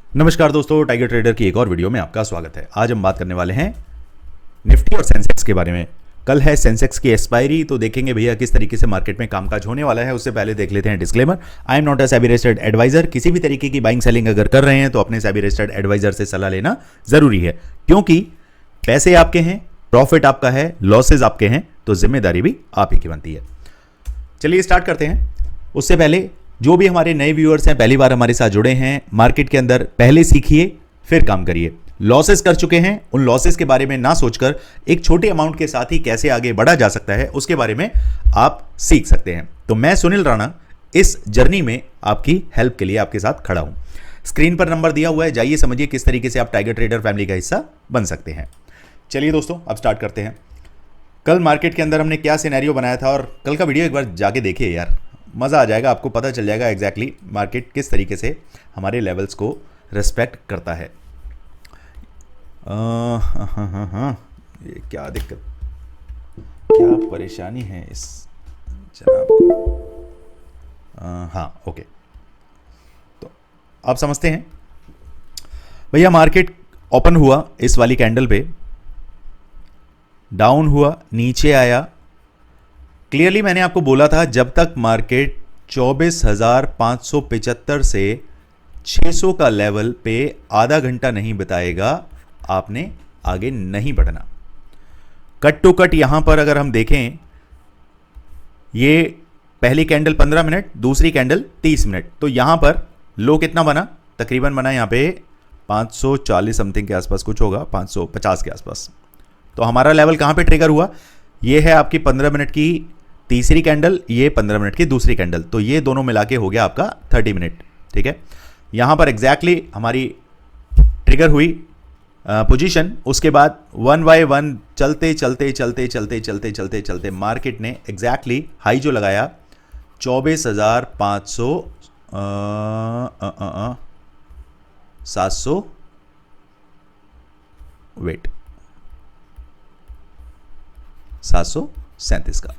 नमस्कार दोस्तों, tiger trader की एक और वीडियो में आपका स्वागत है। आज हम बात करने वाले हैं निफ्टी और सेंसेक्स के बारे में। कल है सेंसेक्स की एक्सपायरी, तो देखेंगे भैया किस तरीके से मार्केट में कामकाज होने वाला है। उससे पहले देख लेते हैं disclaimer. I am not a SEBI registered adviser. किसी भी तरीके की बाइंग सेलिंग अगर कर रहे हैं तो अपने सेबी रजिस्टर्ड एडवाइजर से सलाह लेना जरूरी है, क्योंकि पैसे आपके हैं, प्रॉफिट आपका है, लॉसेज आपके हैं, तो जिम्मेदारी भी आप ही की बनती है। चलिए स्टार्ट करते हैं। उससे पहले जो भी हमारे नए व्यूअर्स हैं, पहली बार हमारे साथ जुड़े हैं, मार्केट के अंदर पहले सीखिए फिर काम करिए। लॉसेस कर चुके हैं, उन लॉसेस के बारे में ना सोचकर एक छोटे अमाउंट के साथ ही कैसे आगे बढ़ा जा सकता है उसके बारे में आप सीख सकते हैं। तो मैं सुनील राणा इस जर्नी में आपकी हेल्प के लिए आपके साथ खड़ा हूं। स्क्रीन पर नंबर दिया हुआ है, जाइए समझिए किस तरीके से आप टाइगर ट्रेडर फैमिली का हिस्सा बन सकते हैं। चलिए दोस्तों, अब स्टार्ट करते हैं। कल मार्केट के अंदर हमने क्या सिनेरियो बनाया था, और कल का वीडियो एक बार जाके देखिए यार, मज़ा आ जाएगा, आपको पता चल जाएगा एग्जैक्टली मार्केट किस तरीके से हमारे लेवल्स को रिस्पेक्ट करता है। ये क्या दिक्कत, क्या परेशानी है इस जनाब को। हाँ ओके, तो आप समझते हैं भैया। मार्केट ओपन हुआ इस वाली कैंडल पे, डाउन हुआ, नीचे आया। क्लियरली मैंने आपको बोला था जब तक मार्केट 24,575 से 600 का लेवल पे आधा घंटा नहीं बिताएगा, आपने आगे नहीं बढ़ना। कट टू कट यहां पर अगर हम देखें, ये पहली कैंडल 15 मिनट, दूसरी कैंडल 30 मिनट, तो यहां पर लो कितना बना, तकरीबन बना यहां पे 540 समथिंग के आसपास कुछ होगा, 550 के आसपास। तो हमारा लेवल कहां पे ट्रिगर हुआ, ये है आपकी 15 मिनट की तीसरी कैंडल, ये 15 मिनट की दूसरी कैंडल, तो ये दोनों मिला के हो गया आपका 30 मिनट। ठीक है, यहां पर एग्जैक्टली हमारी ट्रिगर हुई पोजीशन। उसके बाद वन बाय वन चलते चलते चलते चलते चलते चलते चलते मार्केट ने एग्जैक्टली हाई जो लगाया 24,700 वेट 737 का।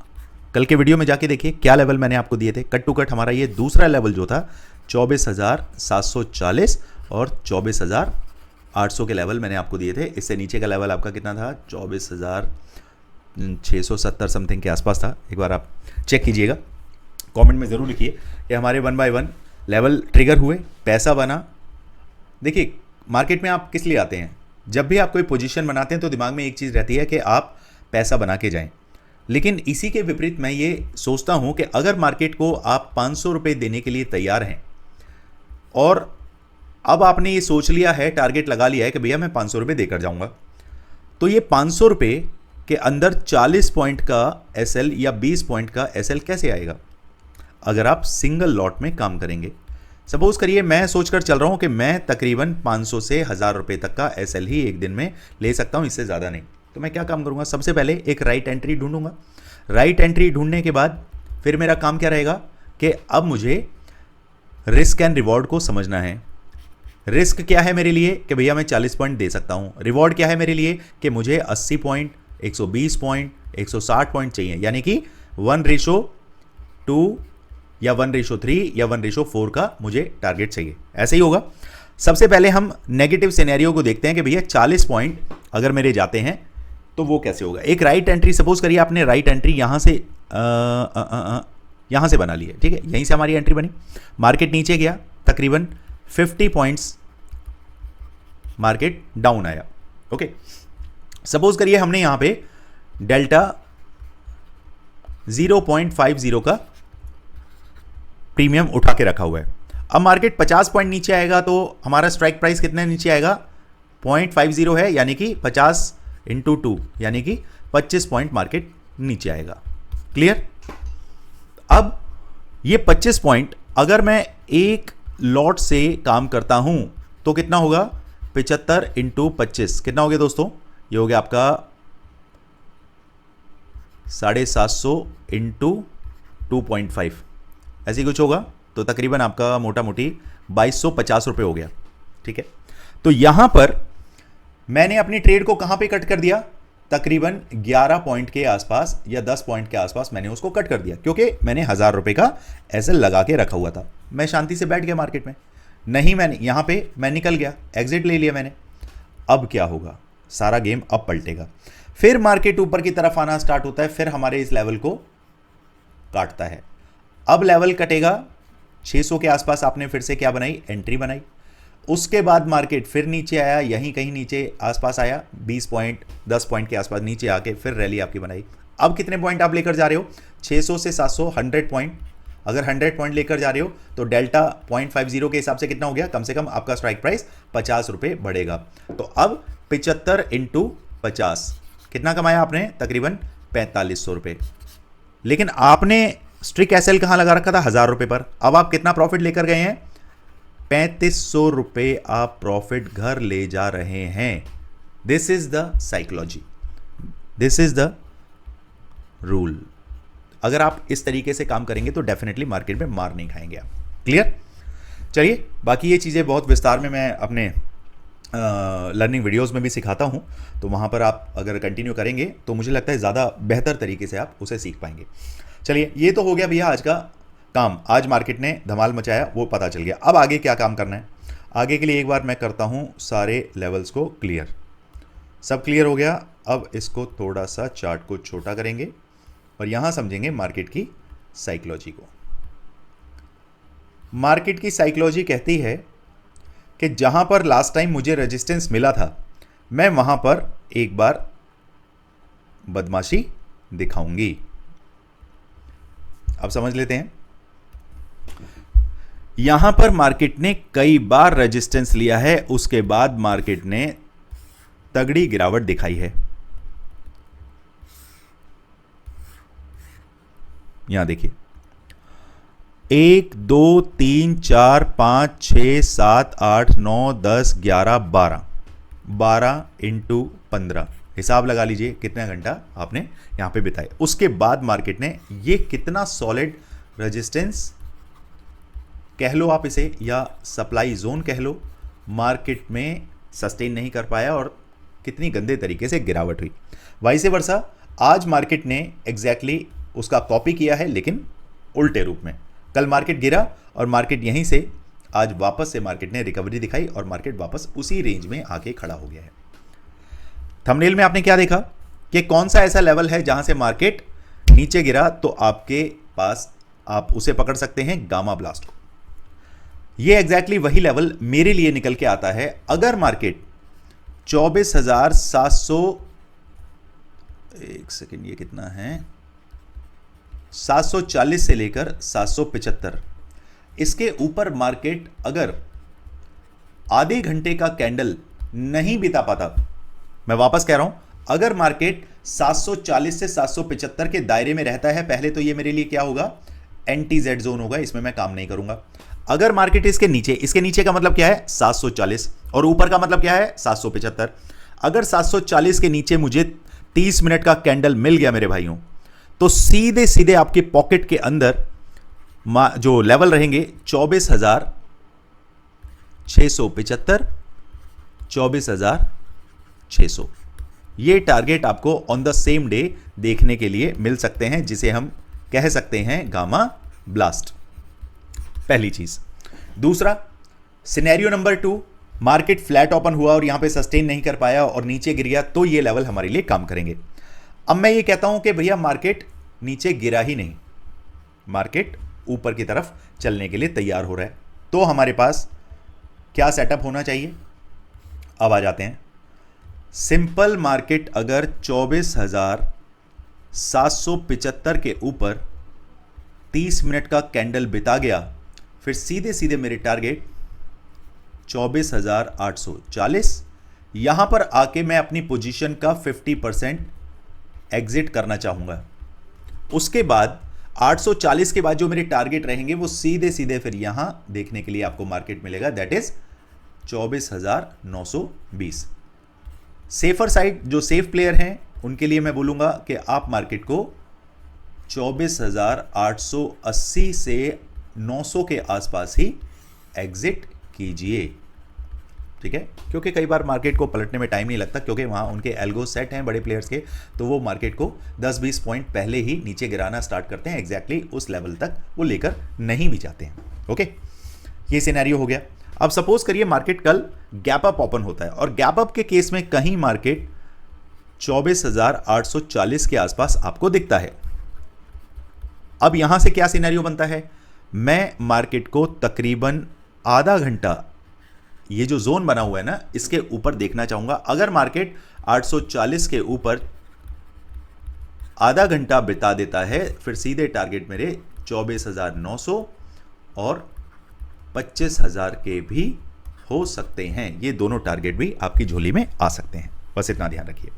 कल के वीडियो में जाके देखिए क्या लेवल मैंने आपको दिए थे। कट टू कट हमारा ये दूसरा लेवल जो था 24,740 और 24,800 के लेवल मैंने आपको दिए थे। इससे नीचे का लेवल आपका कितना था, 24,670 समथिंग के आसपास था। एक बार आप चेक कीजिएगा, कमेंट में ज़रूर लिखिए कि हमारे one by one level trigger हुए, पैसा बना। देखिए मार्केट में आप किस लिए आते हैं, जब भी आप कोई पोजीशन बनाते हैं तो दिमाग में एक चीज़ रहती है कि आप पैसा बना के जाएं। लेकिन इसी के विपरीत मैं ये सोचता हूं कि अगर मार्केट को आप 500 रुपये देने के लिए तैयार हैं, और अब आपने ये सोच लिया है, टारगेट लगा लिया है कि भैया मैं 500 रुपये देकर जाऊंगा, तो ये 500 रुपये के अंदर 40 पॉइंट का एसएल या 20 पॉइंट का एसएल कैसे आएगा अगर आप सिंगल लॉट में काम करेंगे। सपोज करिए मैं सोचकर चल रहा हूं कि मैं तकरीबन 500 से 1000 रुपये तक का एसएल ही एक दिन में ले सकता हूं, इससे ज़्यादा नहीं। तो मैं क्या काम करूंगा, सबसे पहले एक राइट एंट्री ढूंढूंगा। राइट एंट्री ढूंढने के बाद फिर मेरा काम क्या रहेगा कि अब मुझे रिस्क एंड रिवॉर्ड को समझना है। रिस्क क्या है मेरे लिए कि भैया मैं 40 पॉइंट दे सकता हूं। रिवॉर्ड क्या है मेरे लिए कि मुझे 80 पॉइंट, 120 पॉइंट, 160 पॉइंट चाहिए, यानी कि 1:2 या 1:3 या 1:4 का मुझे टारगेट चाहिए। ऐसे ही होगा। सबसे पहले हम नेगेटिव सिनेरियो को देखते हैं कि भैया 40 पॉइंट अगर मेरे जाते हैं तो वो कैसे होगा। एक राइट एंट्री, सपोज करिए आपने राइट एंट्री यहां से यहां से बना ली है, ठीक है, यहीं से हमारी एंट्री बनी। मार्केट नीचे गया, तकरीबन 50 पॉइंट्स मार्केट डाउन आया। ओके, सपोज करिए हमने यहां पे डेल्टा 0.50 का प्रीमियम उठा के रखा हुआ है। अब मार्केट 50 पॉइंट नीचे आएगा तो हमारा स्ट्राइक प्राइस कितने नीचे आएगा, 0.50 है, यानी कि 50 इंटू 2 यानी कि 25 पॉइंट मार्केट नीचे आएगा। क्लियर। अब ये 25 पॉइंट अगर मैं एक लॉट से काम करता हूं तो कितना होगा, 75 इंटू 25 कितना हो गया दोस्तों, ये हो गया आपका 750 इंटू 2.5, ऐसी कुछ होगा। तो तकरीबन आपका मोटा मोटी 2250 रुपये हो गया। ठीक है, तो यहां पर मैंने अपनी ट्रेड को कहां पे कट कर दिया, तकरीबन 11 पॉइंट के आसपास या 10 पॉइंट के आसपास मैंने उसको कट कर दिया, क्योंकि मैंने 1000 रुपये का एसएल लगा के रखा हुआ था। मैं शांति से बैठ गया मार्केट में, नहीं, मैंने यहाँ पे मैं निकल गया, एग्जिट ले लिया मैंने। अब क्या होगा, सारा गेम अब पलटेगा, फिर मार्केट ऊपर की तरफ आना स्टार्ट होता है, फिर हमारे इस लेवल को काटता है। अब लेवल कटेगा 600 के आसपास, आपने फिर से क्या बनाई, एंट्री बनाई। उसके बाद मार्केट फिर नीचे आया, यहीं कहीं नीचे आसपास आया, 20 पॉइंट 10 पॉइंट के आसपास नीचे आके फिर रैली आपकी बनाई। अब कितने पॉइंट आप लेकर जा रहे हो, 600 से 700, 100 पॉइंट। अगर 100 पॉइंट लेकर जा रहे हो तो डेल्टा 0.50 के हिसाब से कितना हो गया, कम से कम आपका स्ट्राइक प्राइस 50 रुपये बढ़ेगा। तो अब 75 इंटू 50 कितना कमाया आपने, तकरीबन 4500 रुपये। लेकिन आपने स्ट्रिक एसएल कहाँ लगा रखा था, 1000 रुपये पर। अब आप कितना प्रॉफिट लेकर गए हैं, 3500 रुपये आप प्रॉफिट घर ले जा रहे हैं। This is the psychology, this is the rule. अगर आप इस तरीके से काम करेंगे तो डेफिनेटली मार्केट में मार नहीं खाएंगे आप। क्लियर? चलिए, बाकी ये चीज़ें बहुत विस्तार में मैं अपने लर्निंग वीडियोस में भी सिखाता हूँ, तो वहाँ पर आप अगर कंटिन्यू करेंगे तो मुझे लगता है ज़्यादा बेहतर तरीके से आप उसे सीख पाएंगे। चलिए, ये तो हो गया भैया आज का काम। आज मार्केट ने धमाल मचाया, वो पता चल गया। अब आगे क्या काम करना है, आगे के लिए एक बार मैं करता हूँ सारे लेवल्स को क्लियर। सब क्लियर हो गया। अब इसको थोड़ा सा चार्ट को छोटा करेंगे और यहाँ समझेंगे मार्केट की साइकोलॉजी को। मार्केट की साइकोलॉजी कहती है कि जहाँ पर लास्ट टाइम मुझे रेजिस्टेंस मिला था, मैं वहाँ पर एक बार बदमाशी दिखाऊंगी। अब समझ लेते हैं। यहां पर मार्केट ने कई बार रेजिस्टेंस लिया है, उसके बाद मार्केट ने तगड़ी गिरावट दिखाई है। यहां देखिए, 1 2 3 4 5 6 7 8 9 10 11 12 12 इंटू 15 हिसाब लगा लीजिए कितना घंटा आपने यहां पे बिताए। उसके बाद मार्केट ने ये कितना सॉलिड रेजिस्टेंस कह लो आप इसे, या सप्लाई जोन कह लो, मार्केट में सस्टेन नहीं कर पाया और कितनी गंदे तरीके से गिरावट हुई। वाइस वर्सा आज मार्केट ने एग्जैक्टली उसका कॉपी किया है, लेकिन उल्टे रूप में। कल मार्केट गिरा और मार्केट यहीं से आज वापस से मार्केट ने रिकवरी दिखाई और मार्केट वापस उसी रेंज में आके खड़ा हो गया है। थंबनेल में आपने क्या देखा कि कौन सा ऐसा लेवल है जहां से मार्केट नीचे गिरा, तो आपके पास आप उसे पकड़ सकते हैं, गामा ब्लास्ट को। ये एग्जैक्टली वही लेवल मेरे लिए निकल के आता है। अगर मार्केट 24,700, एक सेकेंड, ये कितना है, 740 से लेकर 775, इसके ऊपर मार्केट अगर आधे घंटे का कैंडल नहीं बिता पाता, मैं वापस कह रहा हूं, अगर मार्केट 740 से 775 के दायरे में रहता है, पहले तो ये मेरे लिए क्या होगा, एंटी जेड जोन होगा, इसमें मैं काम नहीं करूंगा। अगर मार्केट इसके नीचे का मतलब क्या है, 740, और ऊपर का मतलब क्या है, 775। अगर 740 के नीचे मुझे 30 मिनट का कैंडल मिल गया मेरे भाइयों, तो सीधे सीधे आपके पॉकेट के अंदर जो लेवल रहेंगे 24,675, 24,600, ये टारगेट आपको ऑन द सेम डे देखने के लिए मिल सकते हैं, जिसे हम कह सकते हैं गामा ब्लास्ट। पहली चीज। दूसरा, scenario number 2, market flat open हुआ और यहां पे सस्टेन नहीं कर पाया और नीचे गिर गया, तो ये लेवल हमारे लिए काम करेंगे। अब मैं ये कहता हूं कि भैया मार्केट नीचे गिरा ही नहीं, मार्केट ऊपर की तरफ चलने के लिए तैयार हो रहा है, तो हमारे पास क्या सेटअप होना चाहिए। अब आ जाते हैं। सिंपल मार्केट अगर 24,775 के ऊपर 30 मिनट का कैंडल बिता गया, फिर सीधे सीधे मेरे टारगेट 24,840, यहां पर आके मैं अपनी पोजीशन का 50% एग्जिट करना चाहूंगा। उसके बाद 840 के बाद जो मेरे टारगेट रहेंगे वो सीधे सीधे फिर यहां देखने के लिए आपको मार्केट मिलेगा, दैट इज 24,920। सेफर साइड, जो सेफ प्लेयर हैं, उनके लिए मैं बोलूंगा कि आप मार्केट को 24,880 से 900 के आसपास ही एग्जिट कीजिए, ठीक है, क्योंकि कई बार मार्केट को पलटने में टाइम नहीं लगता, क्योंकि वहाँ उनके एल्गो सेट हैं बड़े प्लेयर्स के, तो वो मार्केट को 10-20 पॉइंट पहले ही नीचे गिराना स्टार्ट करते हैं, एग्जैक्टली उस लेवल तक वो लेकर नहीं भी जाते हैं। ओके, ये सिनेरियो हो गया। अब सपोज करिए मार्केट कल गैप अप ओपन होता है और गैप अप के केस में कहीं मार्केट 24,840 के आसपास आपको दिखता है। अब यहां से क्या सिनेरियो बनता है, मैं मार्केट को तकरीबन आधा घंटा ये जो जोन बना हुआ है ना इसके ऊपर देखना चाहूंगा। अगर मार्केट 840 के ऊपर आधा घंटा बिता देता है फिर सीधे टारगेट मेरे 24,900 और 25,000 के भी हो सकते हैं। ये दोनों टारगेट भी आपकी झोली में आ सकते हैं, बस इतना ध्यान रखिए।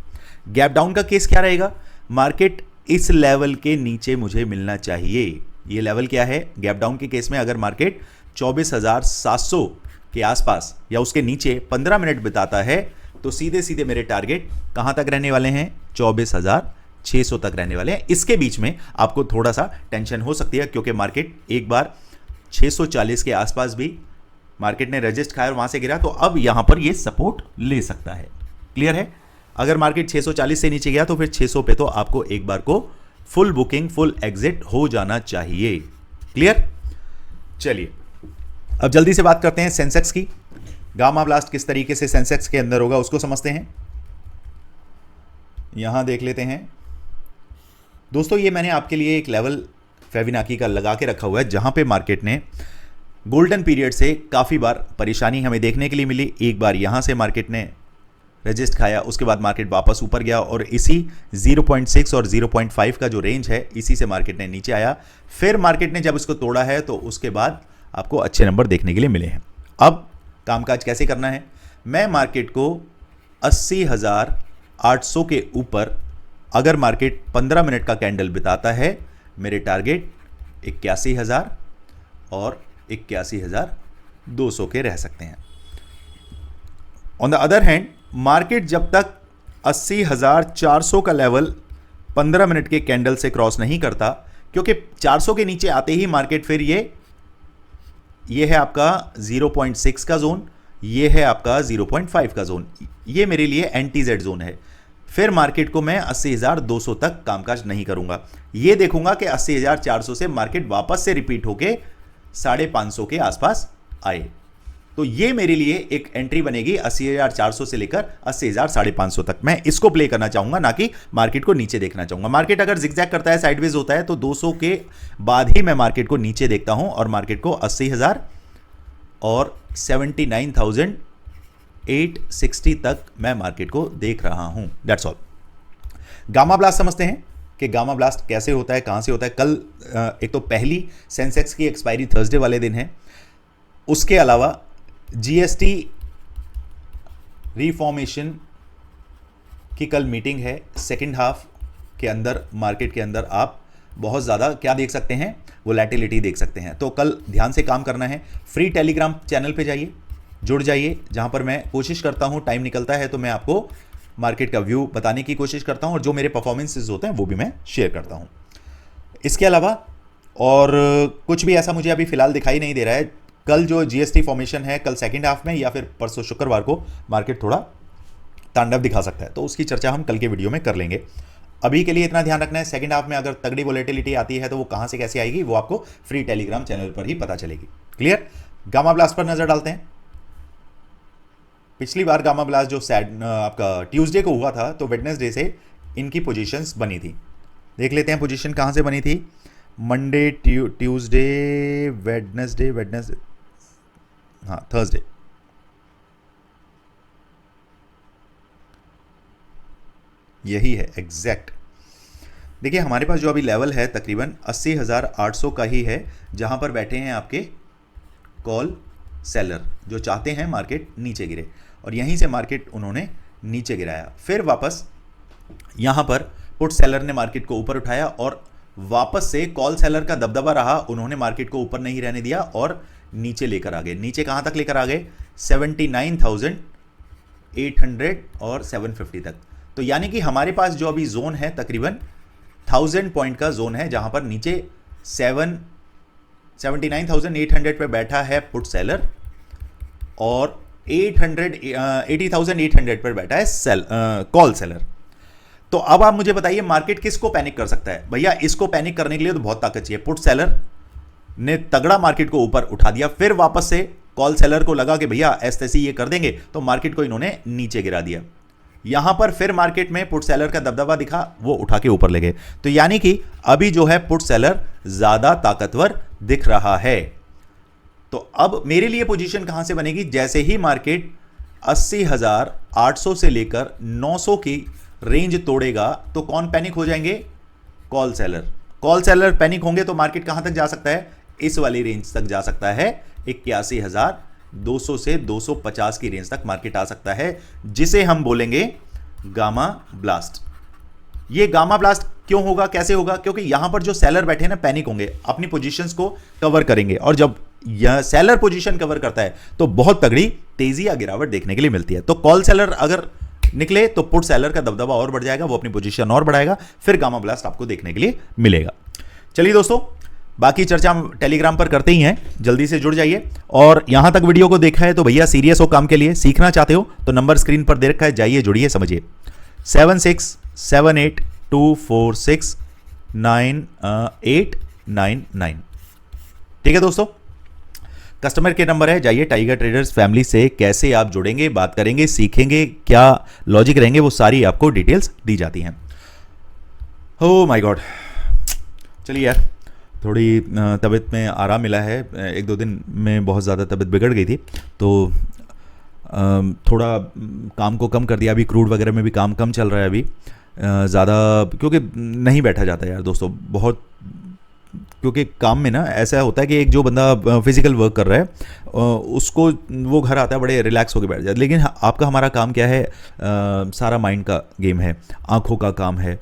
गैप डाउन का केस क्या रहेगा, मार्केट इस लेवल के नीचे मुझे मिलना चाहिए। ये लेवल क्या है, गैप डाउन के केस में अगर मार्केट 24,700 के आसपास या उसके नीचे 15 मिनट बिताता है तो सीधे सीधे मेरे टारगेट कहां तक रहने वाले हैं, 24,600 तक रहने वाले हैं। इसके बीच में आपको थोड़ा सा टेंशन हो सकती है क्योंकि मार्केट एक बार 640 के आसपास भी मार्केट ने रजिस्ट खाया और वहां से गिरा, तो अब यहां पर ये सपोर्ट ले सकता है। क्लियर है, अगर मार्केट 640 से नीचे गया तो फिर 600 पे तो आपको एक बार को फुल बुकिंग फुल एग्जिट हो जाना चाहिए। क्लियर, चलिए अब जल्दी से बात करते हैं सेंसेक्स की। गामा ब्लास्ट किस तरीके से सेंसेक्स के अंदर होगा उसको समझते हैं। यहां देख लेते हैं दोस्तों, ये मैंने आपके लिए एक लेवल फेबिनाकी का लगा के रखा हुआ है जहां पे मार्केट ने गोल्डन पीरियड से काफ़ी बार परेशानी हमें देखने के लिए मिली। एक बार यहां से मार्केट ने रजिस्ट खाया, उसके बाद मार्केट वापस ऊपर गया और इसी 0.6 और 0.5 का जो रेंज है इसी से मार्केट ने नीचे आया। फिर मार्केट ने जब इसको तोड़ा है तो उसके बाद आपको अच्छे नंबर देखने के लिए मिले हैं। अब कामकाज कैसे करना है, मैं मार्केट को 80,800 के ऊपर अगर मार्केट 15 मिनट का कैंडल बिताता है, मेरे टारगेट 81,000 और 81,200 के रह सकते हैं। On the other hand market जब तक 80,400 का लेवल 15 मिनट के कैंडल से क्रॉस नहीं करता, क्योंकि 400 के नीचे आते ही मार्केट फिर ये है आपका 0.6 का जोन, ये है आपका 0.5 का जोन, ये मेरे लिए एंटी जेड जोन है। फिर मार्केट को मैं 80,200 तक कामकाज नहीं करूंगा, ये देखूंगा कि 80,400 से मार्केट वापस से रिपीट होके 550 के आसपास आए, तो ये मेरे लिए एक एंट्री बनेगी 80,400 से लेकर 80,550 तक। मैं इसको प्ले करना चाहूंगा, ना कि मार्केट को नीचे देखना चाहूंगा। मार्केट अगर जिगजैग करता है, साइडवेज होता है, तो 200 के बाद ही मैं मार्केट को नीचे देखता हूं और मार्केट को 80,000 और 79,860 तक मैं मार्केट को देख रहा हूं। That's all. गामा ब्लास्ट समझते हैं कि गामा ब्लास्ट कैसे होता है, कहां से होता है। कल एक तो पहली सेंसेक्स की एक्सपायरी थर्सडे वाले दिन है, उसके अलावा जीएसटी रिफॉर्मेशन की कल मीटिंग है। सेकंड हाफ के अंदर मार्केट के अंदर आप बहुत ज़्यादा क्या देख सकते हैं, वोलेटिलिटी देख सकते हैं। तो कल ध्यान से काम करना है। फ्री टेलीग्राम चैनल पे जाइए, जुड़ जाइए, जहां पर मैं कोशिश करता हूं, टाइम निकलता है तो मैं आपको मार्केट का व्यू बताने की कोशिश करता हूं और जो मेरे परफॉर्मेंसेज होते हैं वो भी मैं शेयर करता हूं। इसके अलावा और कुछ भी ऐसा मुझे अभी फिलहाल दिखाई नहीं दे रहा है। कल जो जीएसटी फॉर्मेशन है, कल सेकंड हाफ में या फिर परसों शुक्रवार को मार्केट थोड़ा तांडव दिखा सकता है, तो उसकी चर्चा हम कल के वीडियो में कर लेंगे। अभी के लिए इतना ध्यान रखना है, सेकंड हाफ में अगर तगड़ी वोलेटिलिटी आती है तो वो कहां से कैसे आएगी वो आपको फ्री टेलीग्राम चैनल पर ही पता चलेगी। क्लियर। गामा ब्लास्ट पर नजर डालते हैं। पिछली बार गामा ब्लास्ट जो आपका ट्यूसडे को हुआ था, तो वेडनेसडे से इनकी पोजीशंस बनी थी। देख लेते हैं पोजीशन कहां से बनी थी। मंडे, ट्यूसडे, वेडनेसडे, हाँ थर्सडे, यही है एग्जैक्ट। देखिए हमारे पास जो अभी लेवल है तकरीबन 80,800 का ही है, जहां पर बैठे हैं आपके कॉल सेलर जो चाहते हैं मार्केट नीचे गिरे, और यहीं से मार्केट उन्होंने नीचे गिराया। फिर वापस यहां पर पुट सेलर ने मार्केट को ऊपर उठाया और वापस से कॉल सेलर का दबदबा रहा, उन्होंने मार्केट को ऊपर नहीं रहने दिया और नीचे लेकर आ गए। नीचे कहां तक लेकर आ गए, 79,800 और 750 तक। तो यानी कि हमारे पास जो अभी जोन है तकरीबन 1000 पॉइंट का जोन है, जहां पर नीचे 79,800 पे बैठा है पुट सेलर और 80,800 पर बैठा है कॉल सेलर। तो अब आप मुझे बताइए मार्केट किसको पैनिक कर सकता है। भैया इसको पैनिक करने के लिए तो बहुत ताकत चाहिए। पुट सेलर ने तगड़ा मार्केट को ऊपर उठा दिया, फिर वापस से कॉल सेलर को लगा कि भैया ऐसे ये कर देंगे, तो मार्केट को इन्होंने नीचे गिरा दिया। यहां पर फिर मार्केट में पुट सेलर का दबदबा दिखा, वो उठा के ऊपर ले गए। तो यानी कि अभी जो है पुट सेलर ज्यादा ताकतवर दिख रहा है। तो अब मेरे लिए पोजीशन कहां से बनेगी, जैसे ही मार्केट 80,800 से लेकर 900 की रेंज तोड़ेगा तो कौन पैनिक हो जाएंगे, call seller. Call seller panic होंगे तो मार्केट कहां तक जा सकता है, इस वाली रेंज तक जा सकता है, 81,200 से 250 की रेंज तक मार्केट आ सकता है, जिसे हम बोलेंगे गामा ब्लास्ट। ये गामा ब्लास्ट क्यों होगा, कैसे होगा, क्योंकि यहां पर जो सेलर बैठे हैं ना पैनिक होंगे, अपनी पोजीशंस को कवर करेंगे, और जब यह सेलर पोजीशन कवर करता है तो बहुत तगड़ी तेजी या गिरावट देखने के लिए मिलती है। तो कॉल सेलर अगर निकले तो पुट सेलर का दबदबा और बढ़ जाएगा, वो अपनी पोजीशन और बढ़ाएगा, फिर गामा ब्लास्ट आपको देखने के लिए मिलेगा। चलिए दोस्तों, बाकी चर्चा हम टेलीग्राम पर करते ही हैं, जल्दी से जुड़ जाइए। और यहां तक वीडियो को देखा है तो भैया सीरियस हो काम के लिए, सीखना चाहते हो तो नंबर स्क्रीन पर दे रखा है, जाइए जुड़िए, समझिए 7678246989। ठीक है दोस्तों, कस्टमर के नंबर है, जाइए टाइगर ट्रेडर्स फैमिली से कैसे आप जुड़ेंगे, बात करेंगे, सीखेंगे, क्या लॉजिक रहेंगे, वो सारी आपको डिटेल्स दी जाती हैं। ओह माय गॉड, चलिए यार, थोड़ी तबीयत में आराम मिला है, 1-2 दिन में बहुत ज़्यादा तबीयत बिगड़ गई थी, तो थोड़ा काम को कम कर दिया। अभी क्रूड वगैरह में भी काम कम चल रहा है अभी ज़्यादा, क्योंकि नहीं बैठा जाता यार दोस्तों बहुत, क्योंकि काम में ना ऐसा होता है कि एक जो बंदा फिजिकल वर्क कर रहा है उसको, वो घर आता है बड़े रिलैक्स होकर बैठ जाता है, लेकिन आपका हमारा काम क्या है, सारा माइंड का गेम है, आँखों का काम है,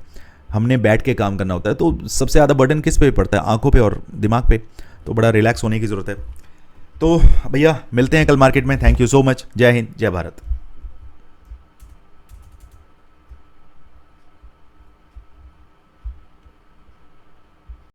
हमने बैठ के काम करना होता है, तो सबसे ज़्यादा बर्डन किस पे पड़ता है, आंखों पे और दिमाग पे, तो बड़ा रिलैक्स होने की ज़रूरत है। तो भैया मिलते हैं कल मार्केट में, थैंक यू सो मच, जय हिंद जय भारत।